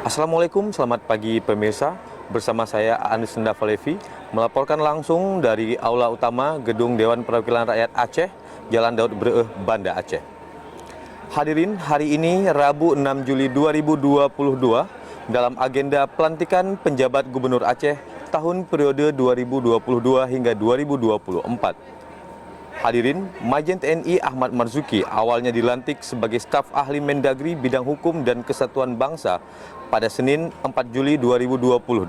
Assalamualaikum, selamat pagi pemirsa. Bersama saya Anis Ndavalevi melaporkan langsung dari Aula Utama Gedung Dewan Perwakilan Rakyat Aceh, Jalan Daud Breeh, Banda Aceh. Hadirin, hari ini Rabu 6 Juli 2022 dalam agenda pelantikan penjabat Gubernur Aceh tahun periode 2022 hingga 2024. Hadirin, Majen TNI Ahmad Marzuki awalnya dilantik sebagai staf ahli Mendagri bidang hukum dan kesatuan bangsa pada Senin 4 Juli 2022.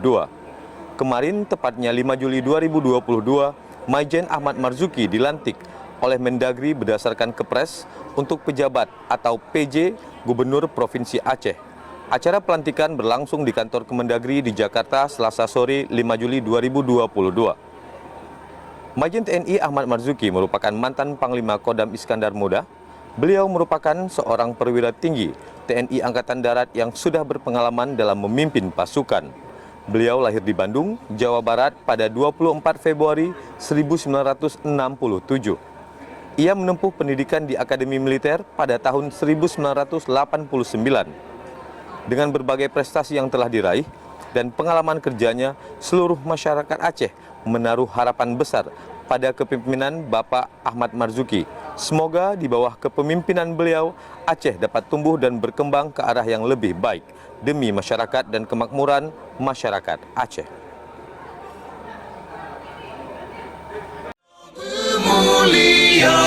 Kemarin, tepatnya 5 Juli 2022, Majen Ahmad Marzuki dilantik oleh Mendagri berdasarkan Kepres untuk pejabat atau PJ Gubernur Provinsi Aceh. Acara pelantikan berlangsung di kantor Kemendagri di Jakarta Selasa sore 5 Juli 2022. Majen TNI Ahmad Marzuki merupakan mantan Panglima Kodam Iskandar Muda. Beliau merupakan seorang perwira tinggi TNI Angkatan Darat yang sudah berpengalaman dalam memimpin pasukan. Beliau lahir di Bandung, Jawa Barat pada 24 Februari 1967. Ia menempuh pendidikan di Akademi Militer pada tahun 1989. Dengan berbagai prestasi yang telah diraih dan pengalaman kerjanya, seluruh masyarakat Aceh menaruh harapan besar pada kepemimpinan Bapak Ahmad Marzuki. Semoga di bawah kepemimpinan beliau, Aceh dapat tumbuh dan berkembang ke arah yang lebih baik demi masyarakat dan kemakmuran masyarakat Aceh. Mulia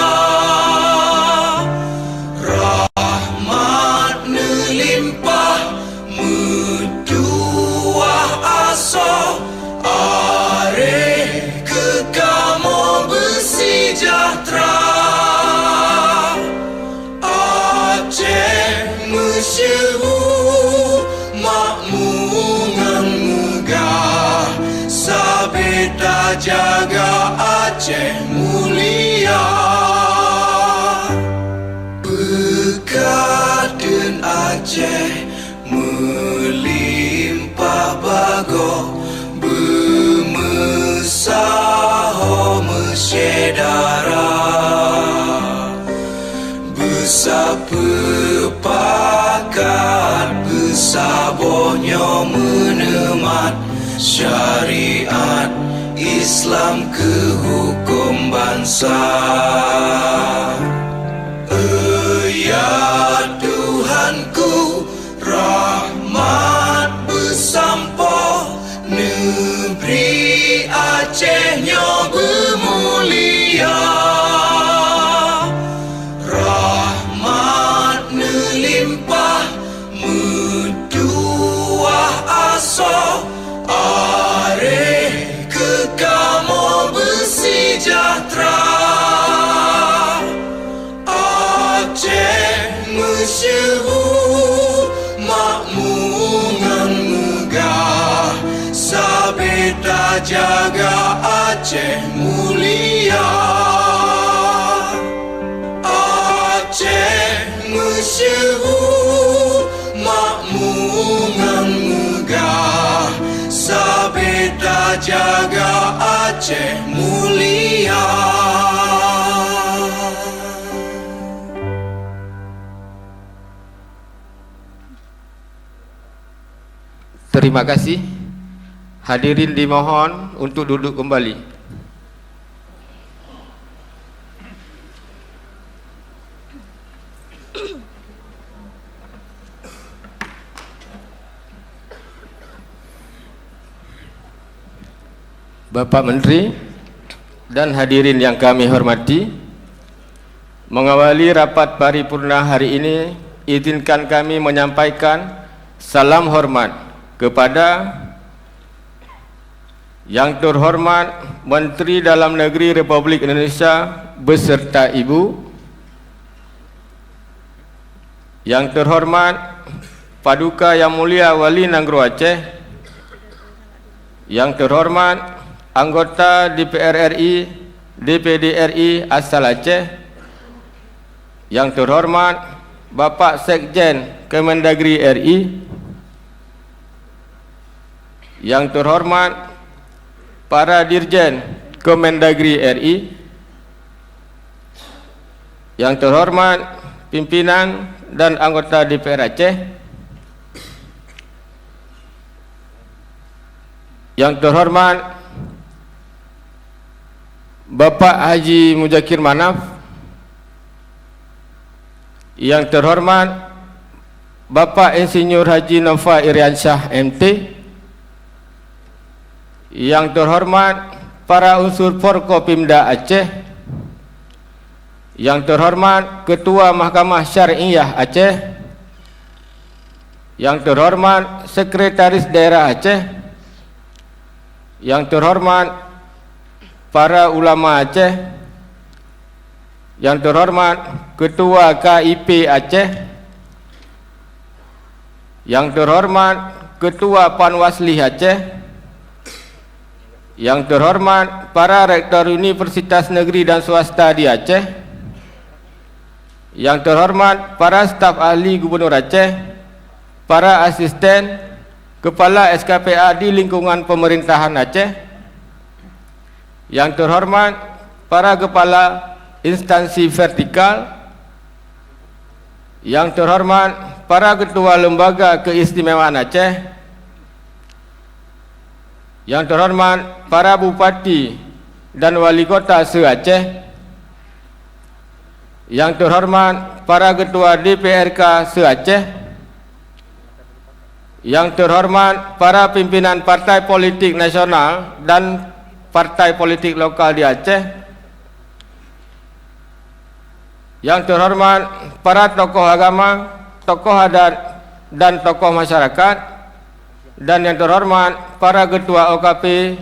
rahmat nelimpah meduah asa areh kekamo bersejahtera Aceh masyhur makmungan megah sabeda jaga Aceh mulia bekaden Aceh melimpah bago bermesaho mesyedara besapepakat besabohnya menemat syariat Islam ke hukum bangsa. Ya Tuhanku, rahmat bersampo negeri Acehnya bermulia. Rahmat nelimpah meduah asa areh kekamo bersejahtera Aceh masyhur makmungan megah sabeda jaga Aceh mulia Aceh masyhur makmungan megah sabeda jaga Aceh mulia. Terima kasih. Hadirin dimohon untuk duduk kembali. Bapak Menteri dan hadirin yang kami hormati, mengawali rapat paripurna hari ini, izinkan kami menyampaikan salam hormat kepada Yang Terhormat Menteri Dalam Negeri Republik Indonesia beserta Ibu, Yang Terhormat Paduka Yang Mulia Wali Nanggro Aceh, Yang Terhormat Anggota DPR RI, DPD RI asal Aceh, Yang Terhormat Bapak Sekjen Kemendagri RI, Yang Terhormat para Dirjen Kemendagri RI, Yang Terhormat pimpinan dan anggota DPR Aceh, Yang terhormat Bapak Haji Muzakir Manaf, yang terhormat Bapak Insinyur Haji Nova Iriansyah MT, yang terhormat para unsur Forkopimda Aceh, yang terhormat Ketua Mahkamah Syariah Aceh, yang terhormat Sekretaris Daerah Aceh, yang terhormat para ulama Aceh, yang terhormat Ketua KIP Aceh, yang terhormat Ketua Panwasli Aceh, yang terhormat para rektor Universitas Negeri dan Swasta di Aceh, yang terhormat para staf ahli Gubernur Aceh, para asisten Kepala SKPA di lingkungan pemerintahan Aceh, yang terhormat para kepala instansi vertikal, yang terhormat para ketua lembaga keistimewaan Aceh, yang terhormat para bupati dan wali kota se-Aceh, yang terhormat para ketua DPRK se-Aceh, yang terhormat para pimpinan partai politik nasional dan partai politik lokal di Aceh, yang terhormat para tokoh agama, tokoh adat dan tokoh masyarakat, dan yang terhormat para ketua OKP,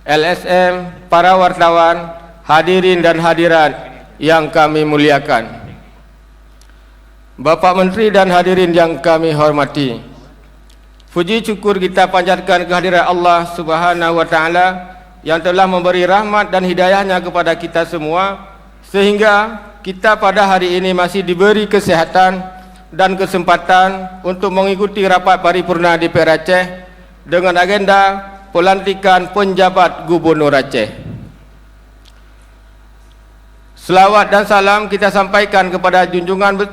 LSM, para wartawan, hadirin dan hadirat yang kami muliakan, Bapak Menteri dan hadirin yang kami hormati, puji syukur kita panjatkan kehadirat Allah Subhanahu wa Ta'ala yang telah memberi rahmat dan hidayahnya kepada kita semua, sehingga kita pada hari ini masih diberi kesehatan dan kesempatan untuk mengikuti rapat paripurna DPR Aceh dengan agenda pelantikan penjabat Gubernur Aceh. Selawat dan salam kita sampaikan kepada junjungan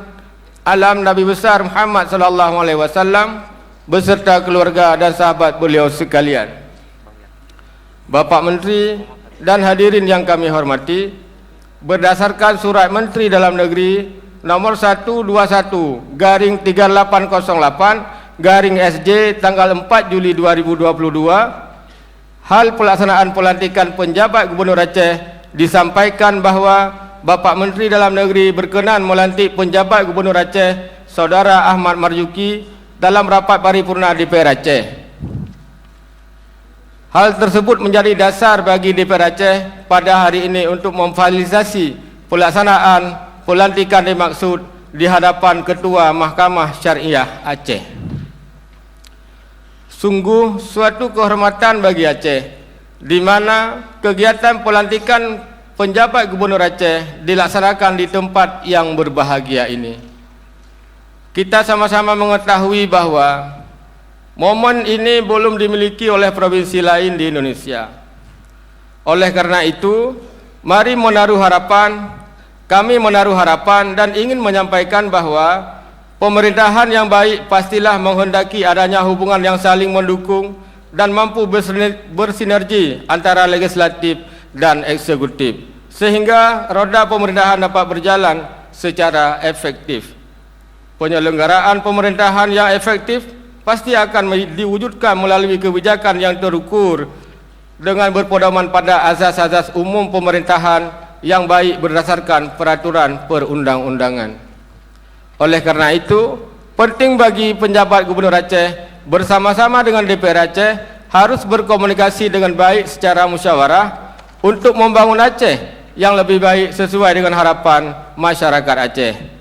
alam Nabi besar Muhammad sallallahu alaihi wasallam beserta keluarga dan sahabat beliau sekalian. Bapak Menteri dan hadirin yang kami hormati, berdasarkan Surat Menteri Dalam Negeri nomor 121/3808/SJ tanggal 4 Juli 2022, hal pelaksanaan pelantikan penjabat Gubernur Aceh disampaikan bahwa Bapak Menteri Dalam Negeri berkenan melantik penjabat Gubernur Aceh Saudara Ahmad Marzuki dalam rapat paripurna DPR Aceh. Hal tersebut menjadi dasar bagi DPR Aceh pada hari ini untuk memfasilitasi pelaksanaan pelantikan dimaksud di hadapan Ketua Mahkamah Syariah Aceh. Sungguh suatu kehormatan bagi Aceh, di mana kegiatan pelantikan penjabat Gubernur Aceh dilaksanakan di tempat yang berbahagia ini. Kita sama-sama mengetahui bahwa momen ini belum dimiliki oleh provinsi lain di Indonesia. Oleh karena itu, mari kami menaruh harapan dan ingin menyampaikan bahwa pemerintahan yang baik pastilah menghendaki adanya hubungan yang saling mendukung dan mampu bersinergi antara legislatif dan eksekutif, sehingga roda pemerintahan dapat berjalan secara efektif. Penyelenggaraan pemerintahan yang efektif pasti akan diwujudkan melalui kebijakan yang terukur dengan berpedoman pada azas-azas umum pemerintahan yang baik berdasarkan peraturan perundang-undangan. Oleh karena itu, penting bagi penjabat Gubernur Aceh bersama-sama dengan DPR Aceh harus berkomunikasi dengan baik secara musyawarah untuk membangun Aceh yang lebih baik sesuai dengan harapan masyarakat Aceh.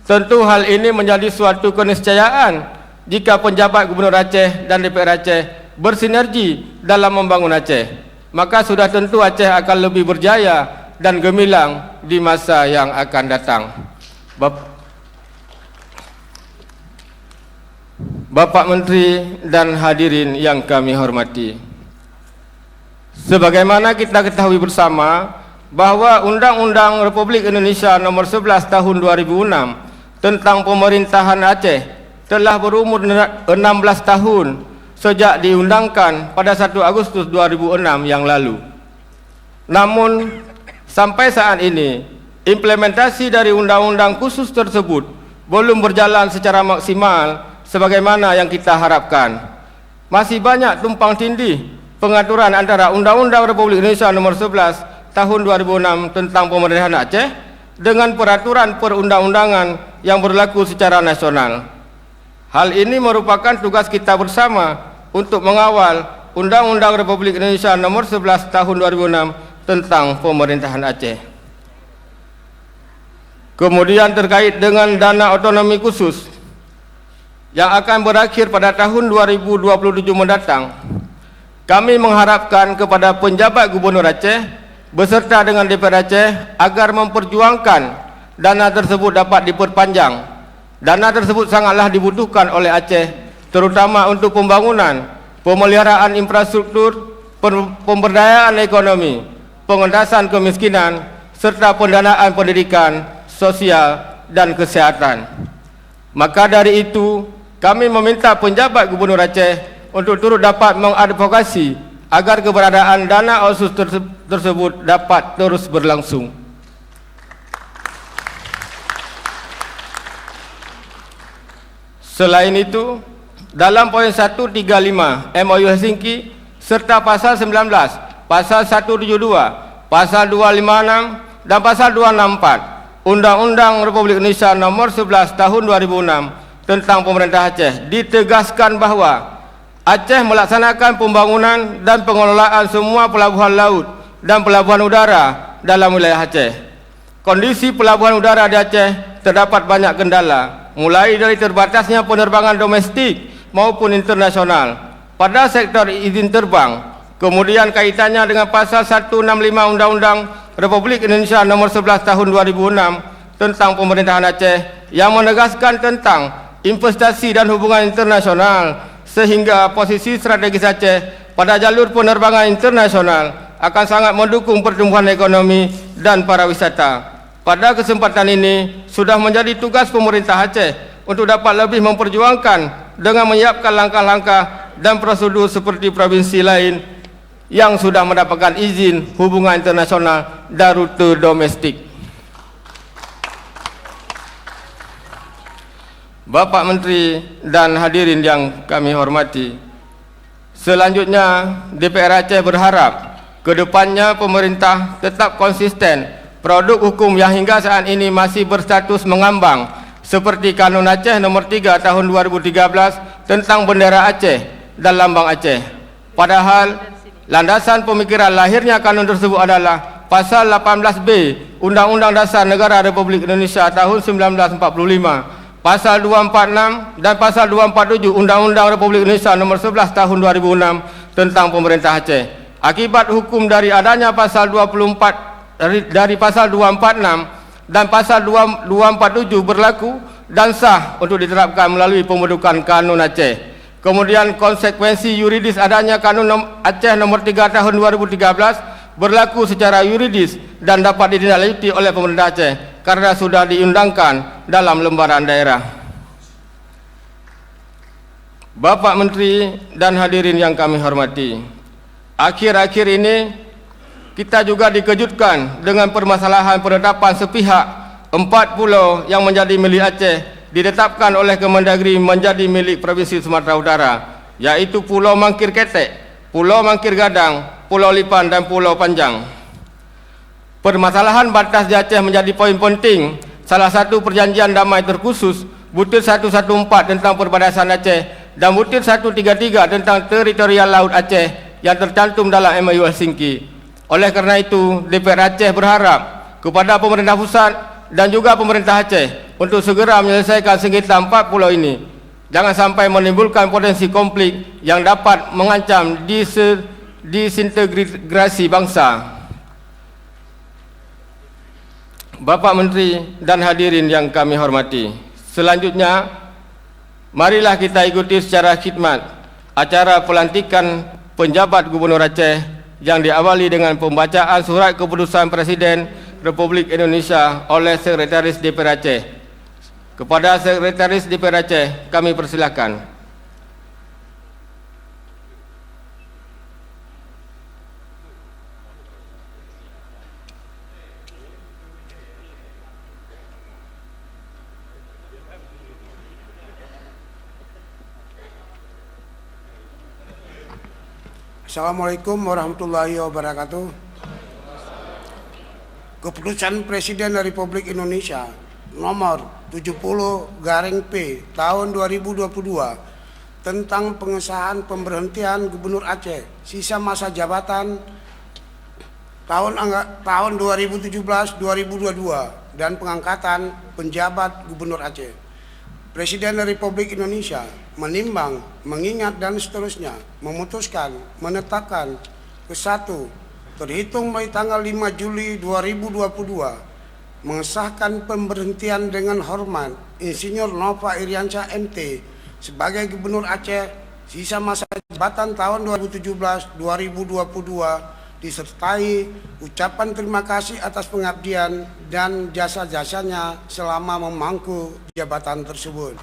Tentu hal ini menjadi suatu keniscayaan jika penjabat Gubernur Aceh dan DPR Aceh bersinergi dalam membangun Aceh, maka sudah tentu Aceh akan lebih berjaya dan gemilang di masa yang akan datang. Bapak Menteri dan hadirin yang kami hormati, sebagaimana kita ketahui bersama bahwa Undang-Undang Republik Indonesia nomor 11 tahun 2006 tentang pemerintahan Aceh telah berumur 16 tahun sejak diundangkan pada 1 Agustus 2006 yang lalu. Namun, sampai saat ini, implementasi dari undang-undang khusus tersebut belum berjalan secara maksimal sebagaimana yang kita harapkan. Masih banyak tumpang tindih pengaturan antara Undang-Undang Republik Indonesia Nomor 11 Tahun 2006 tentang Pemerintahan Aceh dengan peraturan perundang-undangan yang berlaku secara nasional. Hal ini merupakan tugas kita bersama untuk mengawal Undang-Undang Republik Indonesia Nomor 11 Tahun 2006 tentang Pemerintahan Aceh. Kemudian terkait dengan dana otonomi khusus yang akan berakhir pada tahun 2027 mendatang, kami mengharapkan kepada penjabat Gubernur Aceh beserta dengan DPR Aceh agar memperjuangkan dana tersebut dapat diperpanjang. Dana tersebut sangatlah dibutuhkan oleh Aceh, terutama untuk pembangunan, pemeliharaan infrastruktur, pemberdayaan ekonomi, pengentasan kemiskinan, serta pendanaan pendidikan, sosial, dan kesehatan. Maka dari itu, kami meminta penjabat Gubernur Aceh untuk turut dapat mengadvokasi agar keberadaan dana otsus tersebut dapat terus berlangsung. Selain itu, dalam poin 135 MOU Helsinki serta pasal 19, pasal 172, pasal 256 dan pasal 264 Undang-Undang Republik Indonesia Nomor 11 Tahun 2006 tentang Pemerintah Aceh ditegaskan bahawa Aceh melaksanakan pembangunan dan pengelolaan semua pelabuhan laut dan pelabuhan udara dalam wilayah Aceh. Kondisi pelabuhan udara di Aceh terdapat banyak kendala, mulai dari terbatasnya penerbangan domestik maupun internasional pada sektor izin terbang, kemudian kaitannya dengan pasal 165 Undang-Undang Republik Indonesia Nomor 11 Tahun 2006 tentang Pemerintahan Aceh yang menegaskan tentang investasi dan hubungan internasional, sehingga posisi strategis Aceh pada jalur penerbangan internasional akan sangat mendukung pertumbuhan ekonomi dan pariwisata. Pada kesempatan ini, sudah menjadi tugas pemerintah Aceh untuk dapat lebih memperjuangkan dengan menyiapkan langkah-langkah dan prosedur seperti provinsi lain yang sudah mendapatkan izin hubungan internasional dan rute domestik. Bapak Menteri dan hadirin yang kami hormati, selanjutnya DPR Aceh berharap kedepannya pemerintah tetap konsisten produk hukum yang hingga saat ini masih berstatus mengambang seperti Kanun Aceh Nomor 3 Tahun 2013 tentang bendera Aceh dan lambang Aceh. Padahal landasan pemikiran lahirnya kanun tersebut adalah pasal 18B Undang-Undang Dasar Negara Republik Indonesia tahun 1945, pasal 246 dan pasal 247 Undang-Undang Republik Indonesia Nomor 11 Tahun 2006 tentang Pemerintah Aceh. Akibat hukum dari adanya pasal 24 dari pasal 246 dan pasal 247 berlaku dan sah untuk diterapkan melalui pembentukan Kanun Aceh. Kemudian konsekuensi yuridis adanya Kanun Aceh Nomor 3 Tahun 2013 berlaku secara yuridis dan dapat ditindaklanjuti oleh pemerintah Aceh karena sudah diundangkan dalam lembaran daerah. Bapak Menteri dan hadirin yang kami hormati, akhir-akhir ini kita juga dikejutkan dengan permasalahan penetapan sepihak 4 pulau yang menjadi milik Aceh ditetapkan oleh Kemendagri menjadi milik Provinsi Sumatera Utara, yaitu Pulau Mangkir Ketek, Pulau Mangkir Gadang, Pulau Lipan dan Pulau Panjang. Permasalahan batas di Aceh menjadi poin penting. Salah satu perjanjian damai terkhusus butir 114 tentang perbatasan Aceh dan butir 133 tentang teritorial laut Aceh yang tercantum dalam MOU Helsinki. Oleh karena itu, DPR Aceh berharap kepada pemerintah pusat dan juga pemerintah Aceh untuk segera menyelesaikan sengketa 4 pulau ini. Jangan sampai menimbulkan potensi konflik yang dapat mengancam disintegrasi bangsa. Bapak Menteri dan hadirin yang kami hormati, selanjutnya marilah kita ikuti secara khidmat acara pelantikan penjabat Gubernur Aceh yang diawali dengan pembacaan surat keputusan Presiden Republik Indonesia oleh Sekretaris DPR Aceh. Kepada Sekretaris DPR Aceh kami persilakan. Assalamualaikum warahmatullahi wabarakatuh. Keputusan Presiden Republik Indonesia nomor 70/P tahun 2022 tentang pengesahan pemberhentian Gubernur Aceh sisa masa jabatan tahun 2017-2022 dan pengangkatan penjabat Gubernur Aceh. Presiden Republik Indonesia menimbang, mengingat dan seterusnya memutuskan menetapkan ke-1 terhitung mulai tanggal 5 Juli 2022 mengesahkan pemberhentian dengan hormat Insinyur Nova Iriansyah MT sebagai Gubernur Aceh sisa masa jabatan tahun 2017-2022 disertai ucapan terima kasih atas pengabdian dan jasa-jasanya selama memangku jabatan tersebut.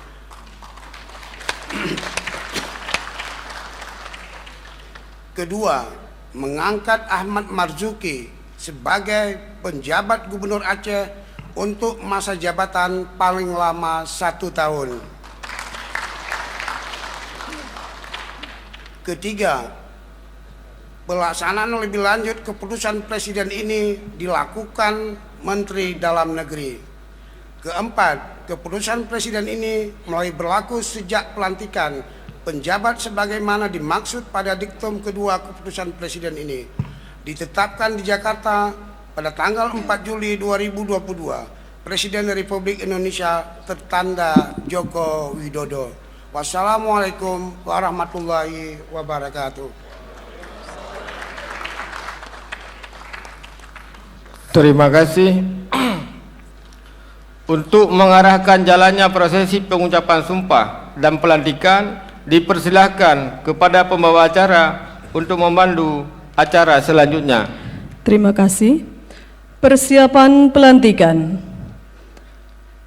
Kedua, mengangkat Ahmad Marzuki sebagai penjabat Gubernur Aceh untuk masa jabatan paling lama 1 tahun. Ketiga, pelaksanaan lebih lanjut keputusan Presiden ini dilakukan Menteri Dalam Negeri. Keempat, keputusan Presiden ini mulai berlaku sejak pelantikan penjabat sebagaimana dimaksud pada diktum kedua keputusan Presiden ini. Ditetapkan di Jakarta pada tanggal 4 Juli 2022. Presiden Republik Indonesia tertanda Joko Widodo. Wassalamualaikum warahmatullahi wabarakatuh. Terima kasih. Untuk mengarahkan jalannya prosesi pengucapan sumpah dan pelantikan, dipersilahkan kepada pembawa acara untuk memandu acara selanjutnya. Terima kasih. Persiapan pelantikan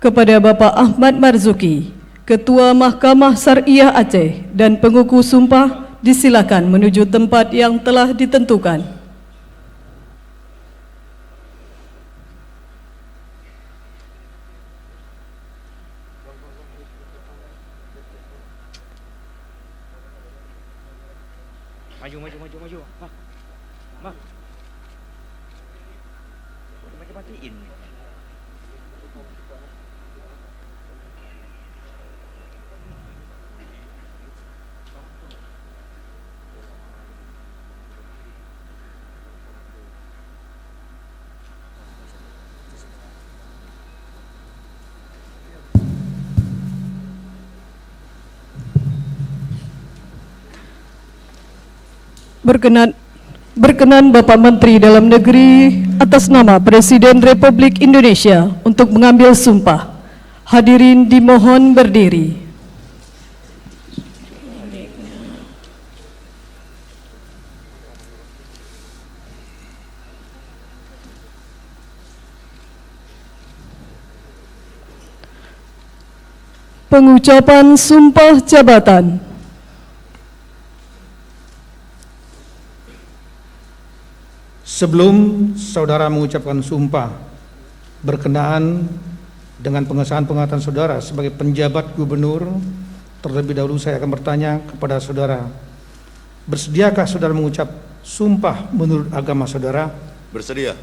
kepada Bapak Ahmad Marzuki, Ketua Mahkamah Syariah Aceh dan penguku sumpah, disilakan menuju tempat yang telah ditentukan. Maju. Mak. Matiin. Berkenan Bapak Menteri Dalam Negeri atas nama Presiden Republik Indonesia untuk mengambil sumpah. Hadirin dimohon berdiri. Pengucapan sumpah jabatan. Sebelum saudara mengucapkan sumpah berkenaan dengan pengesahan pengangkatan saudara sebagai penjabat gubernur, terlebih dahulu saya akan bertanya kepada saudara, bersediakah saudara mengucap sumpah menurut agama saudara? Bersedia.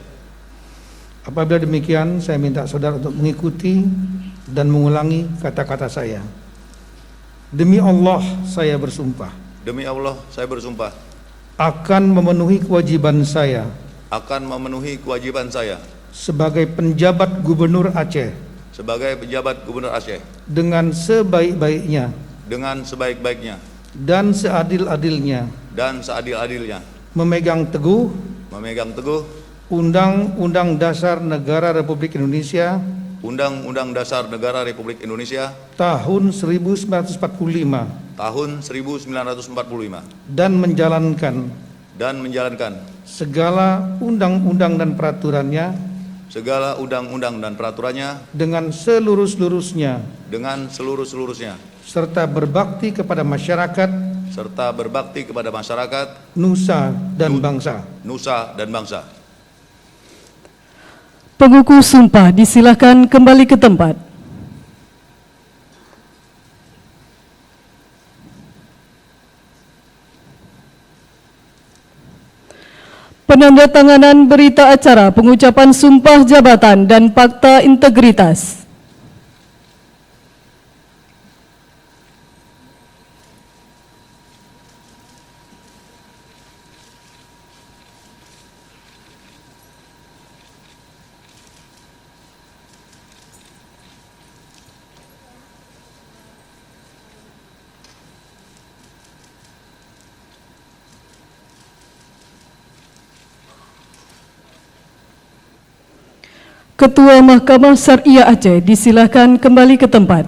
Apabila demikian, saya minta saudara untuk mengikuti dan mengulangi kata-kata saya. Demi Allah saya bersumpah. Demi Allah saya bersumpah. Akan memenuhi kewajiban saya. Akan memenuhi kewajiban saya. Sebagai penjabat gubernur Aceh. Sebagai penjabat gubernur Aceh. Dengan sebaik-baiknya. Dengan sebaik-baiknya. Dan seadil-adilnya. Dan seadil-adilnya. Memegang teguh. Memegang teguh. Undang-Undang Dasar Negara Republik Indonesia. Undang-Undang Dasar Negara Republik Indonesia. Tahun 1945. Tahun 1945. Dan menjalankan. Segala undang-undang dan peraturannya. Segala undang-undang dan peraturannya. Dengan seluruh-seluruhnya. Dengan seluruh-seluruhnya. Serta berbakti kepada masyarakat. Serta berbakti kepada masyarakat. Nusa dan bangsa. Nusa dan bangsa. Penguku sumpah disilakan kembali ke tempat. Penandatanganan berita acara pengucapan sumpah jabatan dan fakta integritas. Ketua Mahkamah Syariah Aceh disilakan kembali ke tempat.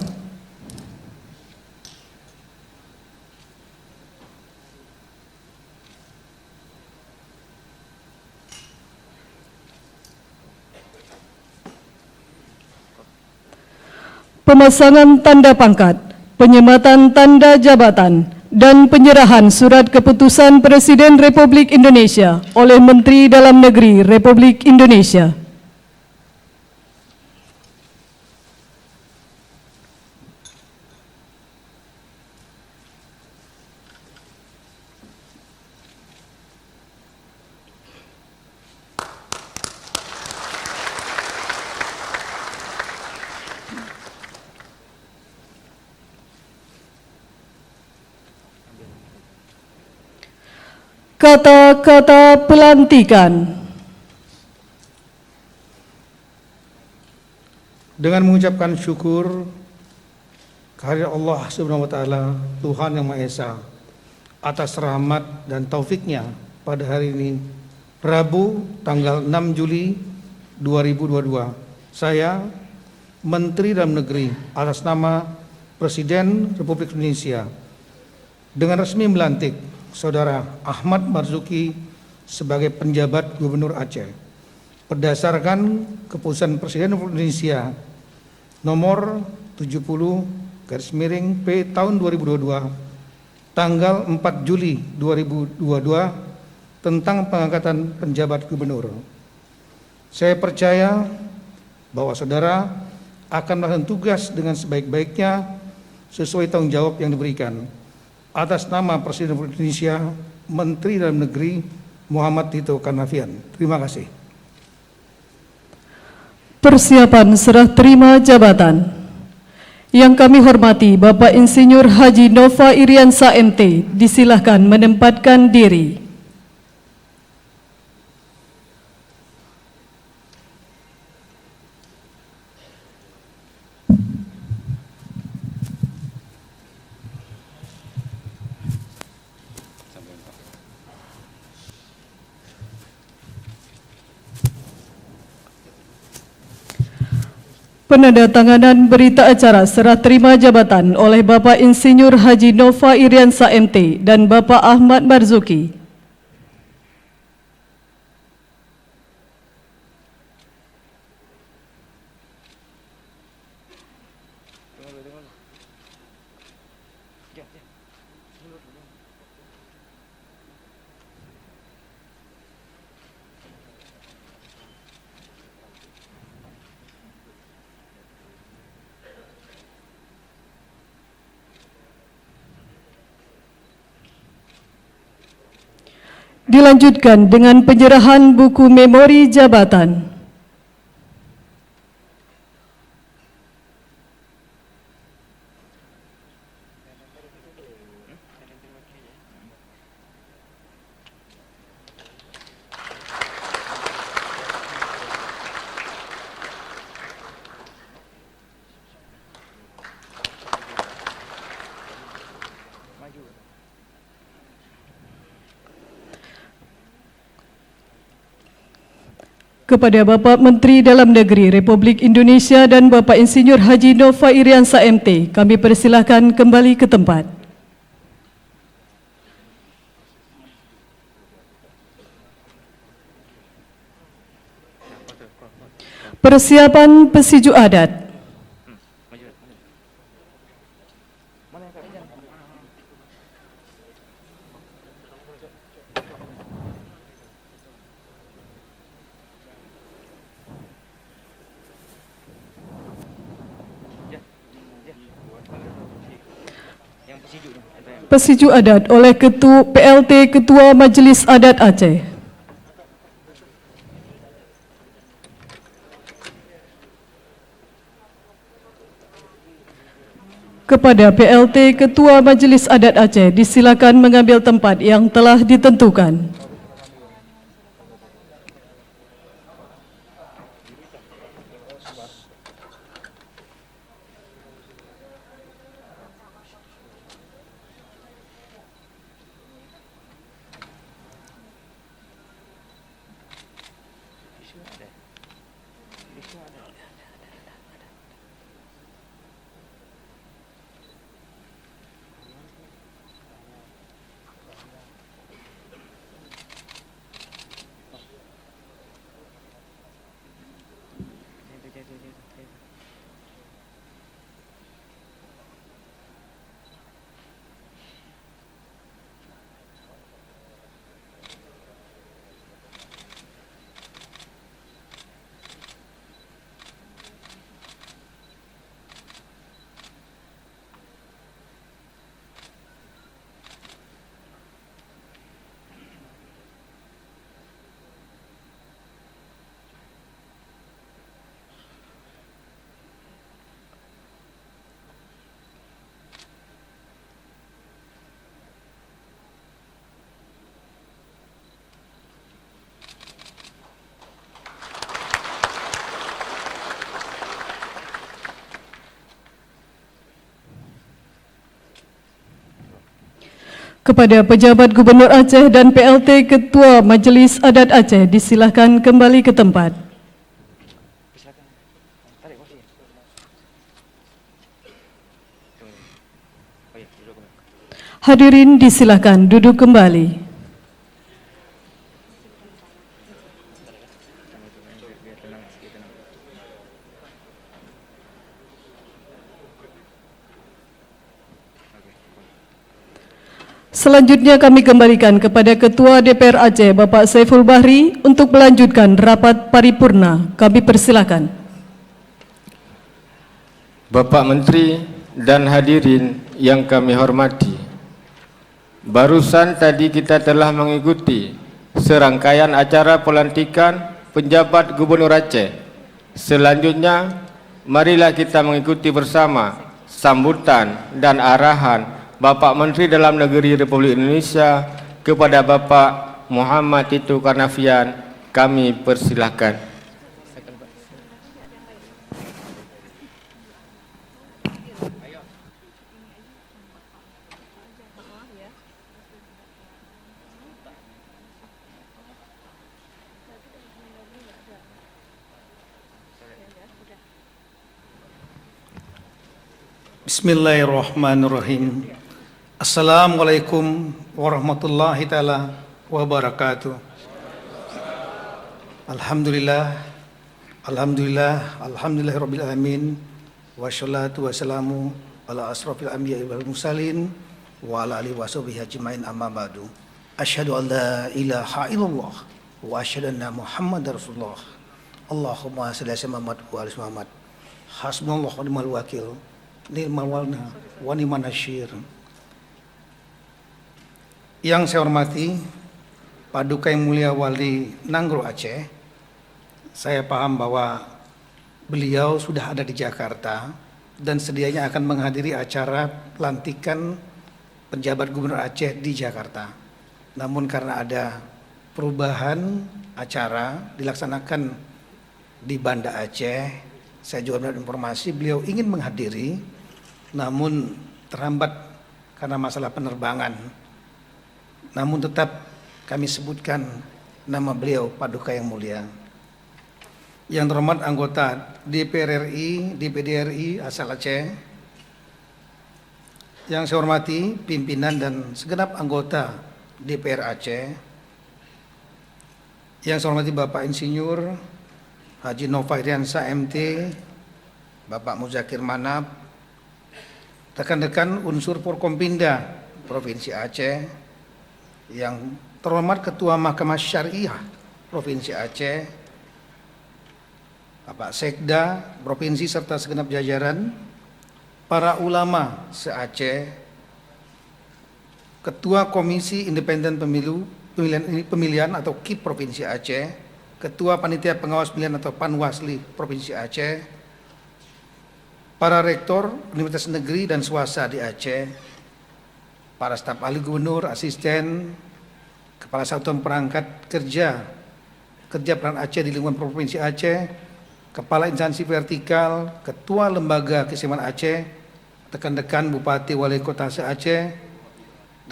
Pemasangan tanda pangkat, penyematan tanda jabatan, dan penyerahan surat keputusan Presiden Republik Indonesia oleh Menteri Dalam Negeri Republik Indonesia. Kata-kata pelantikan. Dengan mengucapkan syukur kehadirat Allah Subhanahu wa taala, Tuhan yang Maha Esa, atas rahmat dan taufiknya pada hari ini, Rabu tanggal 6 Juli 2022, saya Menteri Dalam Negeri atas nama Presiden Republik Indonesia dengan resmi melantik Saudara Ahmad Marzuki sebagai penjabat Gubernur Aceh berdasarkan keputusan Presiden Republik Indonesia nomor 70/P tahun 2022 tanggal 4 Juli 2022 tentang pengangkatan penjabat gubernur. Saya percaya bahwa saudara akan melakukan tugas dengan sebaik-baiknya sesuai tanggung jawab yang diberikan. Atas nama Presiden Republik Indonesia, Menteri Dalam Negeri Muhammad Tito Karnavian. Terima kasih. Persiapan serah terima jabatan. Yang kami hormati Bapak Insinyur Haji Nova Iriansa MT, disilahkan menempatkan diri. Penandatanganan berita acara serah terima jabatan oleh Bapak Insinyur Haji Nova Iriansa MT dan Bapak Ahmad Marzuki. Dilanjutkan dengan penyerahan buku memori jabatan. Kepada Bapak Menteri Dalam Negeri Republik Indonesia dan Bapak Insinyur Haji Nova Iriansa MT, kami persilahkan kembali ke tempat. Persiapan pesiju adat. Pesiju adat oleh PLT Ketua Majelis Adat Aceh. Kepada PLT Ketua Majelis Adat Aceh, disilakan mengambil tempat yang telah ditentukan. Kepada pejabat Gubernur Aceh dan PLT Ketua Majelis Adat Aceh, disilakan kembali ke tempat. Silakan. Tarik kursi. Oh ya, duduk kembali. Hadirin disilakan duduk kembali. Biar tenang, biar tenang. Selanjutnya kami kembalikan kepada Ketua DPR Aceh, Bapak Saiful Bahri, untuk melanjutkan rapat paripurna. Kami persilakan. Bapak Menteri dan hadirin yang kami hormati, barusan tadi kita telah mengikuti serangkaian acara pelantikan penjabat Gubernur Aceh. Selanjutnya, marilah kita mengikuti bersama sambutan dan arahan Bapak Menteri Dalam Negeri Republik Indonesia kepada Bapak Muhammad Tito Karnavian. Kami persilahkan. Bismillahirrahmanirrahim. Assalamualaikum warahmatullahi taala wabarakatuh. Alhamdulillah, alhamdulillahirabbil alamin, wassalatu wassalamu ala asrofil anbiya'i wal mursalin wa ala alihi washabihi ajmain, amma ba'du. Asyhadu an la ilaha illallah wa asyhadu anna Muhammadar Rasulullah. Allahumma shalli ala Muhammad wa ali Muhammad. Hasbunallahu wa ni'mal wakil. Ni'mal walna wa ni'man nasyir. Yang saya hormati Paduka Yang Mulia Wali Nanggro Aceh, saya paham bahwa beliau sudah ada di Jakarta dan sedianya akan menghadiri acara pelantikan penjabat Gubernur Aceh di Jakarta. Namun karena ada perubahan acara dilaksanakan di Banda Aceh, saya juga mendapat informasi beliau ingin menghadiri, namun terhambat karena masalah penerbangan. Namun tetap kami sebutkan nama beliau, Paduka Yang Mulia. Yang terhormat anggota DPR RI, DPD RI asal Aceh, yang saya hormati pimpinan dan segenap anggota DPR Aceh, yang saya hormati Bapak Insinyur Haji Nova Iriansa MT, Bapak Muzakir Manap, rekan-rekan unsur Forkompinda Provinsi Aceh, yang terhormat Ketua Mahkamah Syariah Provinsi Aceh, Bapak Sekda Provinsi serta segenap jajaran, para ulama se-Aceh, Ketua Komisi Independen Pemilihan atau KIP Provinsi Aceh, Ketua Panitia Pengawas Pemilihan atau Panwasli Provinsi Aceh, para rektor universitas negeri dan swasta di Aceh, para staf ahli gubernur, asisten, kepala satuan perangkat kerja peran Aceh di lingkungan Provinsi Aceh, kepala instansi vertikal, ketua lembaga keistimewaan Aceh, rekan-rekan Bupati Wali Kota se-Aceh,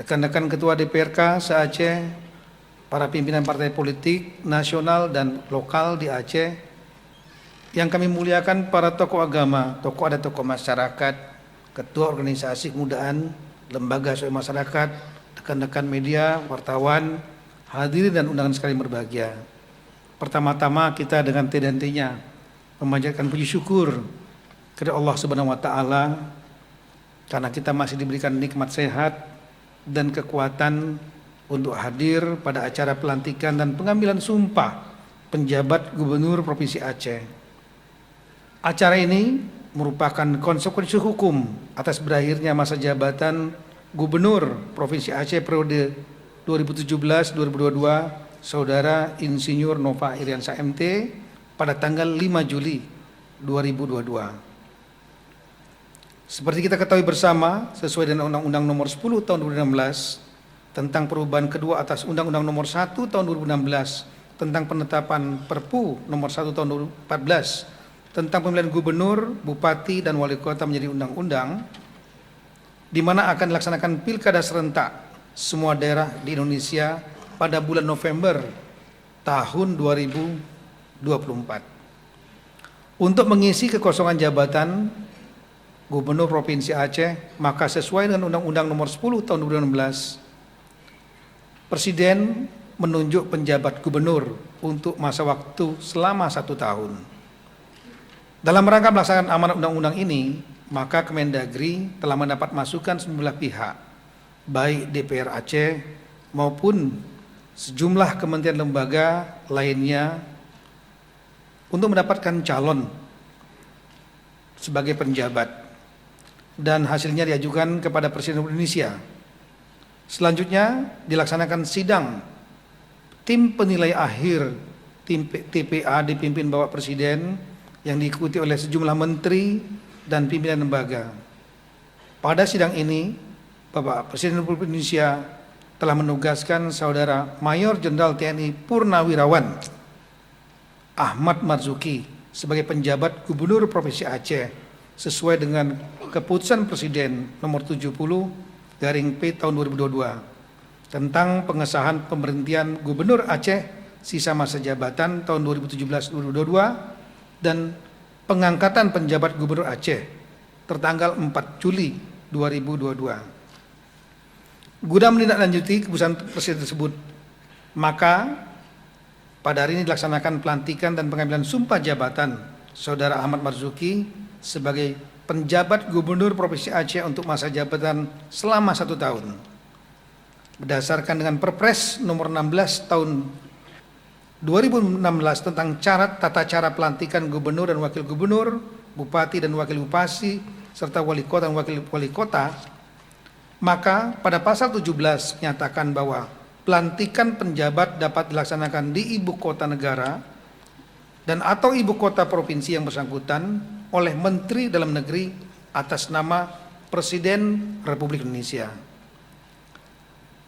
rekan-rekan ketua DPRK se-Aceh, para pimpinan partai politik nasional dan lokal di Aceh, yang kami muliakan para tokoh agama, tokoh adat, tokoh masyarakat, ketua organisasi kemudaan, lembaga sosial masyarakat, rekan-rekan media, wartawan, hadirin dan undangan sekalian berbahagia. Pertama-tama kita dengan henti-hentinya memanjatkan puji syukur kepada Allah Subhanahu wa taala karena kita masih diberikan nikmat sehat dan kekuatan untuk hadir pada acara pelantikan dan pengambilan sumpah penjabat Gubernur Provinsi Aceh. Acara ini merupakan konsekuensi hukum atas berakhirnya masa jabatan Gubernur Provinsi Aceh periode 2017-2022 Saudara Insinyur Nova Iriansa MT pada tanggal 5 Juli 2022. Seperti kita ketahui bersama, sesuai dengan Undang-Undang Nomor 10 Tahun 2016 tentang perubahan kedua atas Undang-Undang Nomor 1 Tahun 2016 tentang penetapan Perpu Nomor 1 Tahun 2014 tentang pemilihan gubernur, bupati, dan wali kota menjadi undang-undang, di mana akan dilaksanakan pilkada serentak semua daerah di Indonesia pada bulan November tahun 2024. Untuk mengisi kekosongan jabatan Gubernur Provinsi Aceh, maka sesuai dengan Undang-Undang Nomor 10 Tahun 2016, Presiden menunjuk penjabat gubernur untuk masa waktu selama 1 tahun. Dalam rangka melaksanakan amanat undang-undang ini, maka Kemendagri telah mendapat masukan sejumlah pihak, baik DPR Aceh maupun sejumlah kementerian lembaga lainnya untuk mendapatkan calon sebagai penjabat, dan hasilnya diajukan kepada Presiden Indonesia. Selanjutnya dilaksanakan sidang tim penilai akhir tim TPA dipimpin Bapak Presiden yang diikuti oleh sejumlah menteri dan pimpinan lembaga. Pada sidang ini, Bapak Presiden Republik Indonesia telah menugaskan Saudara Mayor Jenderal TNI Purnawirawan Ahmad Marzuki sebagai penjabat Gubernur Provinsi Aceh sesuai dengan Keputusan Presiden Nomor 70/P Tahun 2022 tentang pengesahan pemberhentian Gubernur Aceh sisa masa jabatan tahun 2017-2022 dan pengangkatan penjabat Gubernur Aceh tertanggal 4 Juli 2022. Guna menindaklanjuti keputusan Presiden tersebut, maka pada hari ini dilaksanakan pelantikan dan pengambilan sumpah jabatan Saudara Ahmad Marzuki sebagai penjabat Gubernur Provinsi Aceh untuk masa jabatan selama 1 tahun. Berdasarkan dengan Perpres Nomor 16 Tahun 2016 tentang tata cara pelantikan gubernur dan wakil gubernur, bupati dan wakil bupati, serta wali kota dan wakil wali kota, maka pada pasal 17 menyatakan bahwa pelantikan penjabat dapat dilaksanakan di ibu kota negara dan atau ibu kota provinsi yang bersangkutan oleh Menteri Dalam Negeri atas nama Presiden Republik Indonesia.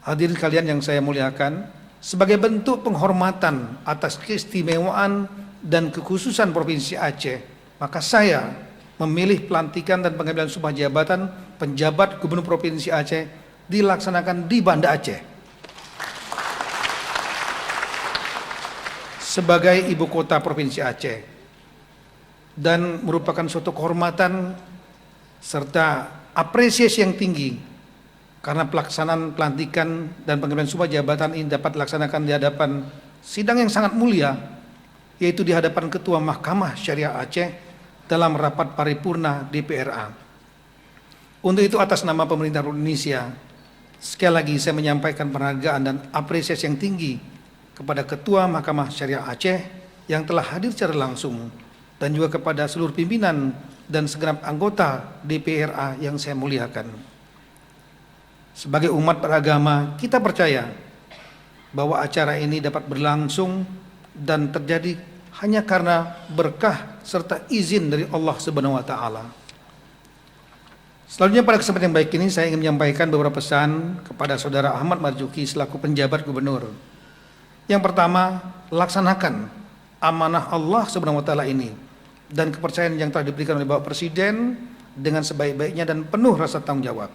Hadirin sekalian yang saya muliakan, sebagai bentuk penghormatan atas keistimewaan dan kekhususan Provinsi Aceh, maka saya memilih pelantikan dan pengambilan sumpah jabatan penjabat Gubernur Provinsi Aceh dilaksanakan di Banda Aceh sebagai ibu kota Provinsi Aceh, dan merupakan suatu kehormatan serta apresiasi yang tinggi karena pelaksanaan pelantikan dan pengambilan sumpah jabatan ini dapat dilaksanakan di hadapan sidang yang sangat mulia, yaitu di hadapan Ketua Mahkamah Syariah Aceh dalam rapat paripurna DPRA. Untuk itu atas nama pemerintah Indonesia, sekali lagi saya menyampaikan penghargaan dan apresiasi yang tinggi kepada Ketua Mahkamah Syariah Aceh yang telah hadir secara langsung, dan juga kepada seluruh pimpinan dan segenap anggota DPRA yang saya muliakan. Sebagai umat beragama, kita percaya bahwa acara ini dapat berlangsung dan terjadi hanya karena berkah serta izin dari Allah Subhanahu wa taala. Selanjutnya pada kesempatan yang baik ini saya ingin menyampaikan beberapa pesan kepada Saudara Ahmad Marzuki selaku penjabat gubernur. Yang pertama, laksanakan amanah Allah Subhanahu wa taala ini dan kepercayaan yang telah diberikan oleh Bapak Presiden dengan sebaik-baiknya dan penuh rasa tanggung jawab.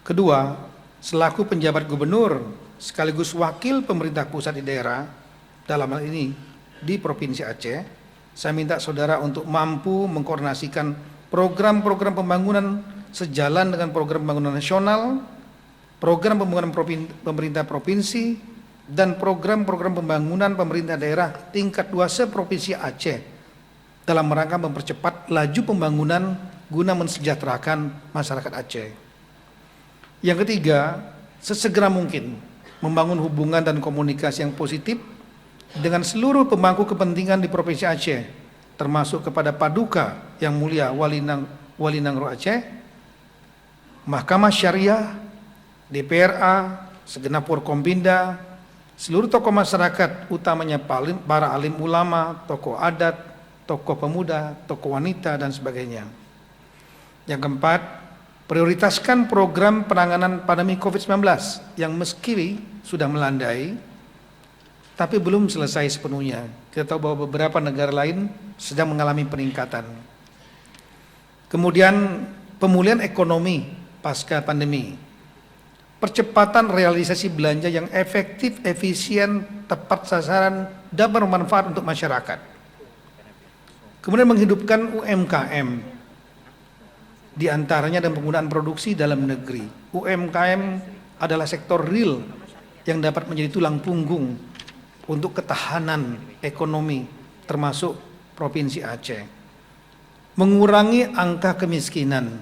Kedua, selaku penjabat gubernur sekaligus wakil pemerintah pusat di daerah, dalam hal ini di Provinsi Aceh, saya minta saudara untuk mampu mengkoordinasikan program-program pembangunan sejalan dengan program pembangunan nasional, program pembangunan pemerintah provinsi, dan program-program pembangunan pemerintah daerah tingkat 2 se-Provinsi Aceh dalam rangka mempercepat laju pembangunan guna mensejahterakan masyarakat Aceh. Yang ketiga, sesegera mungkin membangun hubungan dan komunikasi yang positif dengan seluruh pemangku kepentingan di Provinsi Aceh, termasuk kepada Paduka yang mulia Wali Nangro Aceh, Mahkamah Syariah, DPRA, segenap Forkompinda, seluruh tokoh masyarakat, utamanya para alim ulama, tokoh adat, tokoh pemuda, tokoh wanita, dan sebagainya. Yang keempat, prioritaskan program penanganan pandemi COVID-19 yang meski sudah melandai, tapi belum selesai sepenuhnya. Kita tahu bahwa beberapa negara lain sedang mengalami peningkatan. Kemudian pemulihan ekonomi pasca pandemi, percepatan realisasi belanja yang efektif, efisien, tepat sasaran, dan bermanfaat untuk masyarakat. Kemudian menghidupkan UMKM, di antaranya dan penggunaan produksi dalam negeri. UMKM adalah sektor real yang dapat menjadi tulang punggung untuk ketahanan ekonomi termasuk Provinsi Aceh. Mengurangi angka kemiskinan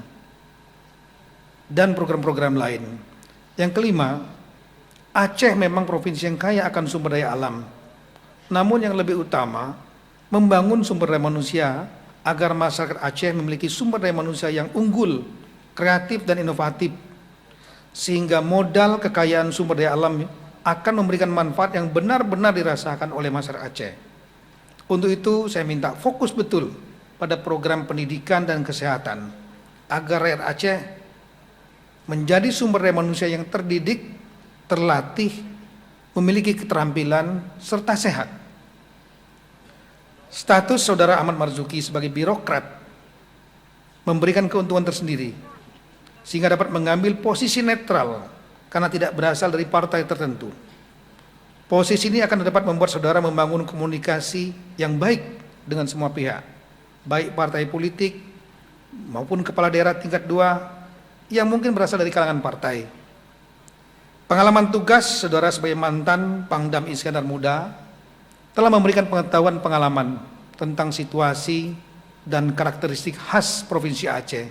dan program-program lain. Yang kelima, Aceh memang provinsi yang kaya akan sumber daya alam. Namun yang lebih utama, membangun sumber daya manusia agar masyarakat Aceh memiliki sumber daya manusia yang unggul, kreatif dan inovatif. Sehingga modal kekayaan sumber daya alam akan memberikan manfaat yang benar-benar dirasakan oleh masyarakat Aceh. Untuk itu saya minta fokus betul pada program pendidikan dan kesehatan agar rakyat Aceh menjadi sumber daya manusia yang terdidik, terlatih, memiliki keterampilan serta sehat. Status saudara Ahmad Marzuki sebagai birokrat memberikan keuntungan tersendiri sehingga dapat mengambil posisi netral karena tidak berasal dari partai tertentu. Posisi ini akan dapat membuat saudara membangun komunikasi yang baik dengan semua pihak, baik partai politik maupun kepala daerah tingkat 2 yang mungkin berasal dari kalangan partai. Pengalaman tugas saudara sebagai mantan Pangdam Iskandar Muda telah memberikan pengetahuan tentang situasi dan karakteristik khas Provinsi Aceh,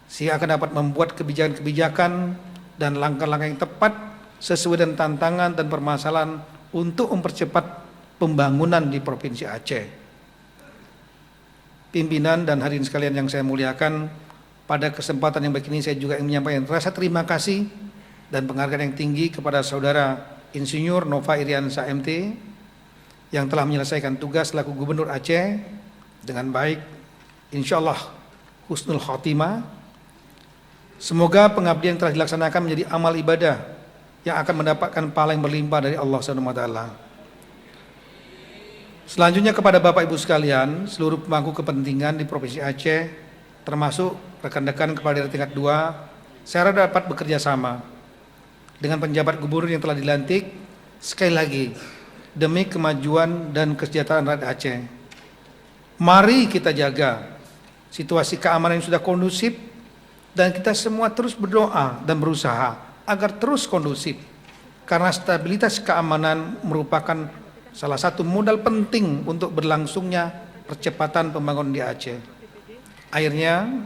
sehingga akan dapat membuat kebijakan-kebijakan dan langkah-langkah yang tepat sesuai dengan tantangan dan permasalahan untuk mempercepat pembangunan di Provinsi Aceh. Pimpinan dan hadirin sekalian yang saya muliakan, pada kesempatan yang baik ini saya juga ingin menyampaikan rasa terima kasih dan penghargaan yang tinggi kepada saudara Insinyur Nova Iriansa MT yang telah menyelesaikan tugas selaku Gubernur Aceh dengan baik, insyaallah husnul khotimah. Semoga pengabdian yang telah dilaksanakan menjadi amal ibadah yang akan mendapatkan pahala yang berlimpah dari Allah Subhanahu wa taala. Selanjutnya kepada Bapak Ibu sekalian, seluruh pemangku kepentingan di Provinsi Aceh, termasuk rekan-rekan kepala daerah tingkat 2, saya harap dapat bekerja sama dengan penjabat gubernur yang telah dilantik, sekali lagi demi kemajuan dan kesejahteraan rakyat Aceh. Mari kita jaga situasi keamanan yang sudah kondusif dan kita semua terus berdoa dan berusaha agar terus kondusif, karena stabilitas keamanan merupakan salah satu modal penting untuk berlangsungnya percepatan pembangunan di Aceh. Akhirnya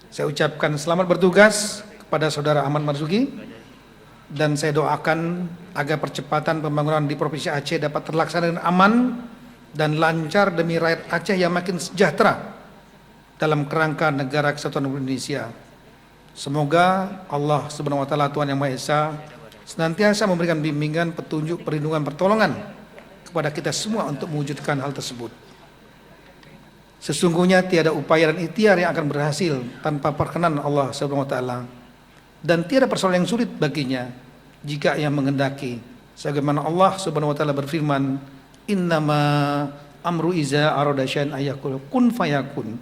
saya ucapkan selamat bertugas kepada saudara Ahmad Marzuki dan saya doakan agar percepatan pembangunan di Provinsi Aceh dapat terlaksana dengan aman dan lancar demi rakyat Aceh yang makin sejahtera dalam kerangka negara kesatuan Indonesia. Semoga Allah Subhanahu wa taala Tuhan Yang Maha Esa senantiasa memberikan bimbingan, petunjuk, perlindungan, pertolongan kepada kita semua untuk mewujudkan hal tersebut. Sesungguhnya tiada upaya dan ikhtiar yang akan berhasil tanpa perkenan Allah Subhanahu wa taala, dan tiada persoalan yang sulit baginya jika ia menghendaki. Sebagaimana Allah Subhanahu wa taala berfirman, "Innama amru iza arada syai'an ayaqul kun fayakun."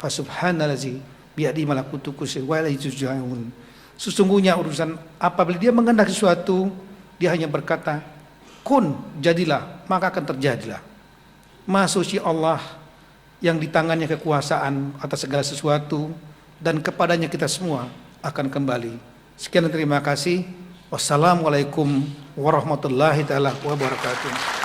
Fasubhanallazi biyadihi malakutu kulli syai'in wa ilaihi turja'un. Sesungguhnya urusan apabila dia menghendaki sesuatu, dia hanya berkata, "Kun, jadilah," maka akan terjadilah. Maha suci Allah yang di tangannya kekuasaan atas segala sesuatu, dan kepadanya kita semua akan kembali. Sekian dan terima kasih. Wassalamualaikum warahmatullahi taala wabarakatuh.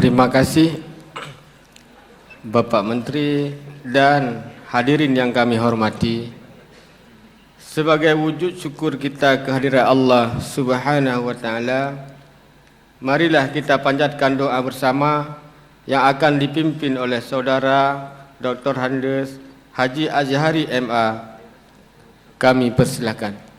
Terima kasih Bapak Menteri dan hadirin yang kami hormati. Sebagai wujud syukur kita kehadirat Allah Subhanahu wa taala, marilah kita panjatkan doa bersama yang akan dipimpin oleh Saudara Dr. Handes Haji Azhari MA. Kami persilakan.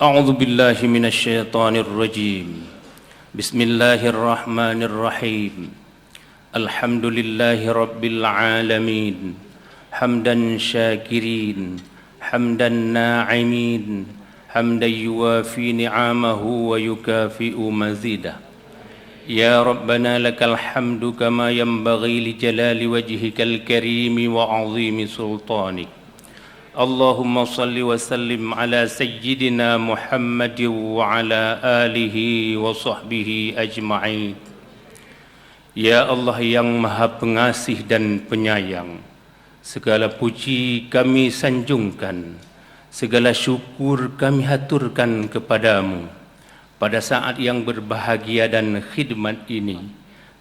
أعوذ بالله من الشيطان الرجيم بسم الله الرحمن الرحيم الحمد لله رب العالمين حمدا شاكرين حمدا ناعمين حمدا يوافي نعمه ويكافئ مزيده يا ربنا لك الحمد كما ينبغي لجلال وجهك الكريم وعظيم سلطانك اللهم صل وسلم على سيدنا محمد وعلى آله وصحبه أجمعين. Ya Allah yang Maha Pengasih dan Penyayang, segala puji kami sanjungkan, segala syukur kami haturkan kepadamu. Pada saat yang berbahagia dan khidmat ini,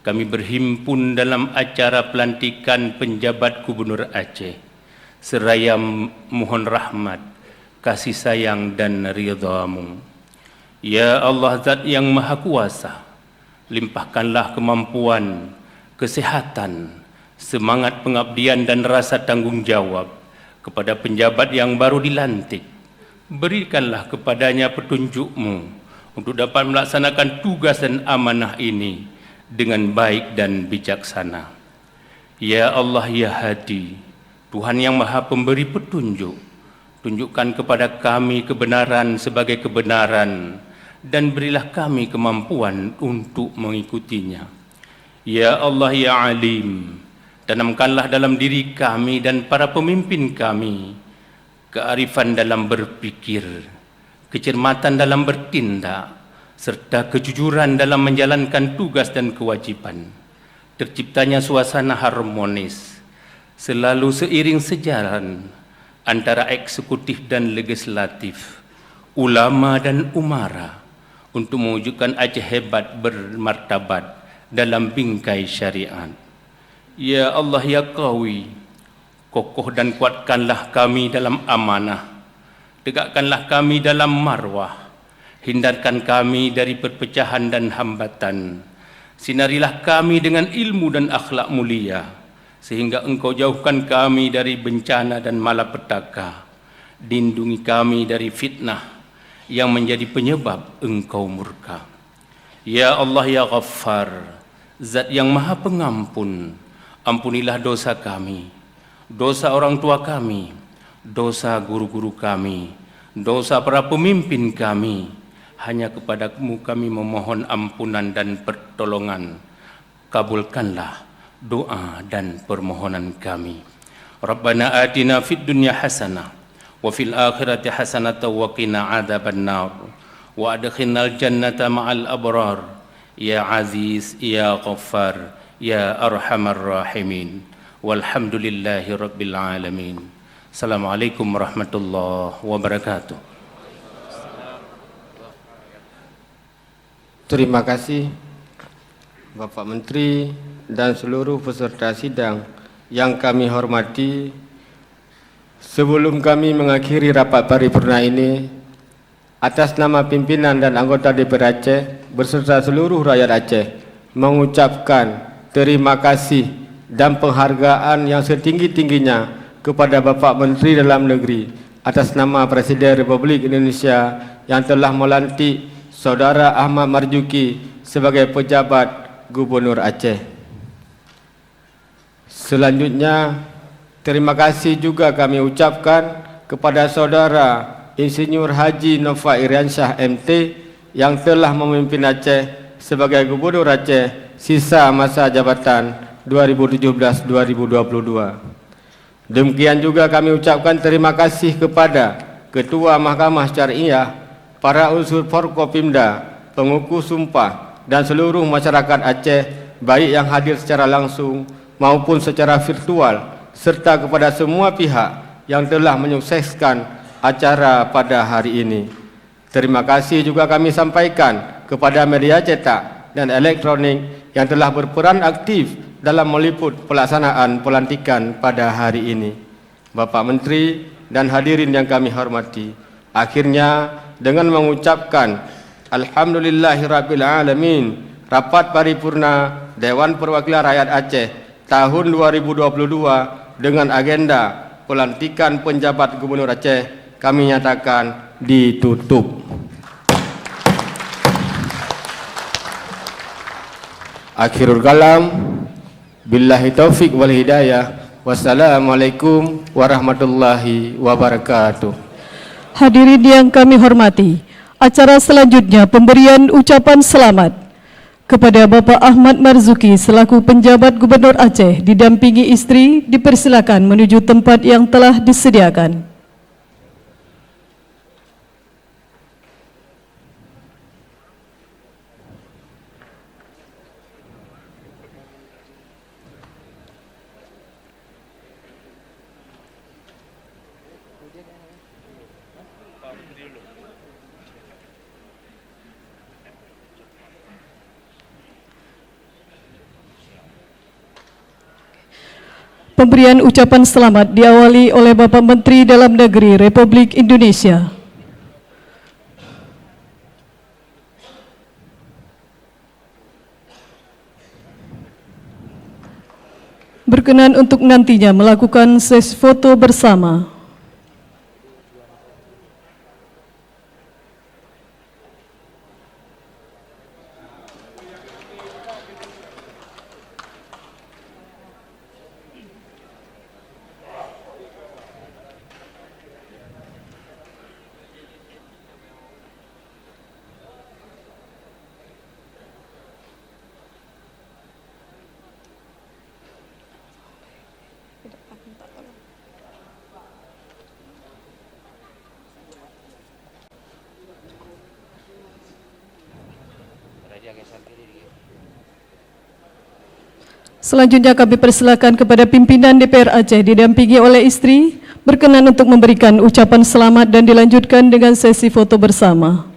kami berhimpun dalam acara pelantikan penjabat Gubernur Aceh. Seraya mohon rahmat, kasih sayang dan ridha-Mu. Ya Allah, Zat yang Maha Kuasa, limpahkanlah kemampuan, kesehatan, semangat pengabdian dan rasa tanggung jawab kepada penjabat yang baru dilantik. Berikanlah kepadanya petunjuk-Mu untuk dapat melaksanakan tugas dan amanah ini dengan baik dan bijaksana. Ya Allah, Ya Hadi, Tuhan yang Maha Pemberi petunjuk, tunjukkan kepada kami kebenaran sebagai kebenaran dan berilah kami kemampuan untuk mengikutinya. Ya Allah, Ya Alim, tanamkanlah dalam diri kami dan para pemimpin kami kearifan dalam berpikir, kecermatan dalam bertindak, serta kejujuran dalam menjalankan tugas dan kewajiban. Terciptanya suasana harmonis selalu seiring sejalan antara eksekutif dan legislatif, ulama dan umara untuk mewujudkan Aceh hebat bermartabat dalam bingkai syariat. Ya Allah, Ya Qawi, kokoh dan kuatkanlah kami dalam amanah, tegakkanlah kami dalam marwah, hindarkan kami dari perpecahan dan hambatan, sinarilah kami dengan ilmu dan akhlak mulia, sehingga Engkau jauhkan kami dari bencana dan malapetaka. Lindungi kami dari fitnah yang menjadi penyebab Engkau murka. Ya Allah, Ya Ghaffar, Zat yang Maha Pengampun, ampunilah dosa kami, dosa orang tua kami, dosa guru-guru kami, dosa para pemimpin kami. Hanya kepadamu kami memohon ampunan dan pertolongan. Kabulkanlah doa dan permohonan kami. Rabbana atina fid dunya hasanah wa fil akhirati hasanah wa qina adzabannar wa adkhilnal jannata ma'al abrar ya aziz ya ghaffar ya arhamar rahimin walhamdulillahi rabbil alamin. Assalamualaikum warahmatullahi wabarakatuh. Terima kasih Bapak Menteri dan seluruh peserta sidang yang kami hormati. Sebelum kami mengakhiri rapat paripurna ini, atas nama pimpinan dan anggota DPR Aceh beserta seluruh rakyat Aceh mengucapkan terima kasih dan penghargaan yang setinggi-tingginya kepada Bapak Menteri Dalam Negeri atas nama Presiden Republik Indonesia yang telah melantik Saudara Ahmad Marzuki sebagai pejabat Gubernur Aceh. Selanjutnya, terima kasih juga kami ucapkan kepada Saudara Insinyur Haji Nova Iriansyah MT yang telah memimpin Aceh sebagai Gubernur Aceh sisa masa jabatan 2017-2022. Demikian juga kami ucapkan terima kasih kepada Ketua Mahkamah Syariah, para unsur Forkopimda, pengukuh sumpah, dan seluruh masyarakat Aceh, baik yang hadir secara langsung maupun secara virtual, serta kepada semua pihak yang telah menyukseskan acara pada hari ini. Terima kasih juga kami sampaikan kepada media cetak dan elektronik yang telah berperan aktif dalam meliput pelaksanaan pelantikan pada hari ini. Bapak Menteri dan hadirin yang kami hormati, akhirnya dengan mengucapkan Alhamdulillahirabbil alamin, rapat paripurna Dewan Perwakilan Rakyat Aceh tahun 2022 dengan agenda pelantikan penjabat Gubernur Aceh kami nyatakan ditutup. Akhirul kalam, billahi taufik wal hidayah. Wassalamualaikum warahmatullahi wabarakatuh. Hadirin yang kami hormati, acara selanjutnya pemberian ucapan selamat kepada Bapak Ahmad Marzuki selaku penjabat Gubernur Aceh didampingi istri, dipersilakan menuju tempat yang telah disediakan. Pemberian ucapan selamat diawali oleh Bapak Menteri Dalam Negeri Republik Indonesia. Berkenan untuk nantinya melakukan sesi foto bersama. Selanjutnya kami persilakan kepada pimpinan DPR Aceh didampingi oleh istri berkenan untuk memberikan ucapan selamat dan dilanjutkan dengan sesi foto bersama.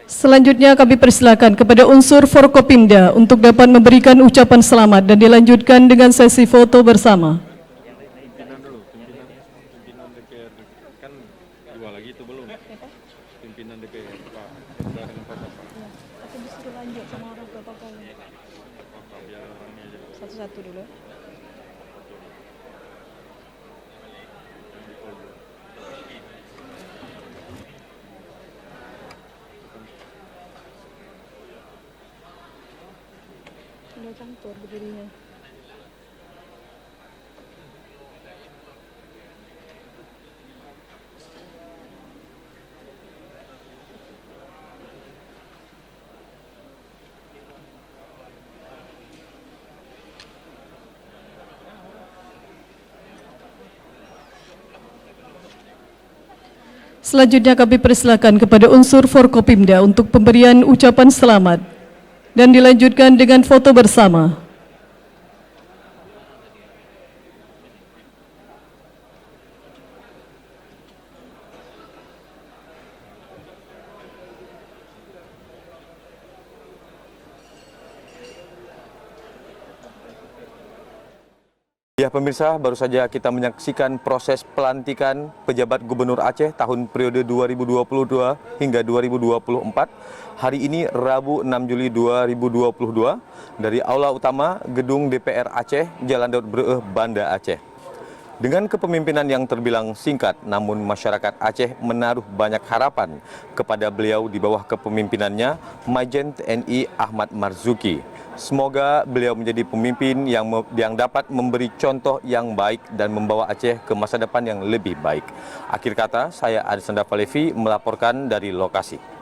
Selanjutnya kami persilakan kepada unsur Forkopimda untuk dapat memberikan ucapan selamat dan dilanjutkan dengan sesi foto bersama. Pimpinan DPR kan dua lagi itu belum. Pimpinan DPR Pak dengan Pak. Aku disuruh lanjut sama orang protokol. Biar orangnya aja. Satu-satu dulu. Udah kantor berdirinya. Selanjutnya kami persilakan kepada unsur Forkopimda untuk pemberian ucapan selamat dan dilanjutkan dengan foto bersama. Ya pemirsa, baru saja kita menyaksikan proses pelantikan pejabat Gubernur Aceh tahun periode 2022 hingga 2024. Hari ini Rabu 6 Juli 2022 dari Aula Utama Gedung DPR Aceh, Jalan Daud Bre'eh, Banda Aceh. Dengan kepemimpinan yang terbilang singkat, namun masyarakat Aceh menaruh banyak harapan kepada beliau di bawah kepemimpinannya, Majen TNI Ahmad Marzuki. Semoga beliau menjadi pemimpin yang dapat memberi contoh yang baik dan membawa Aceh ke masa depan yang lebih baik. Akhir kata, saya Adis Nanda Falevi melaporkan dari lokasi.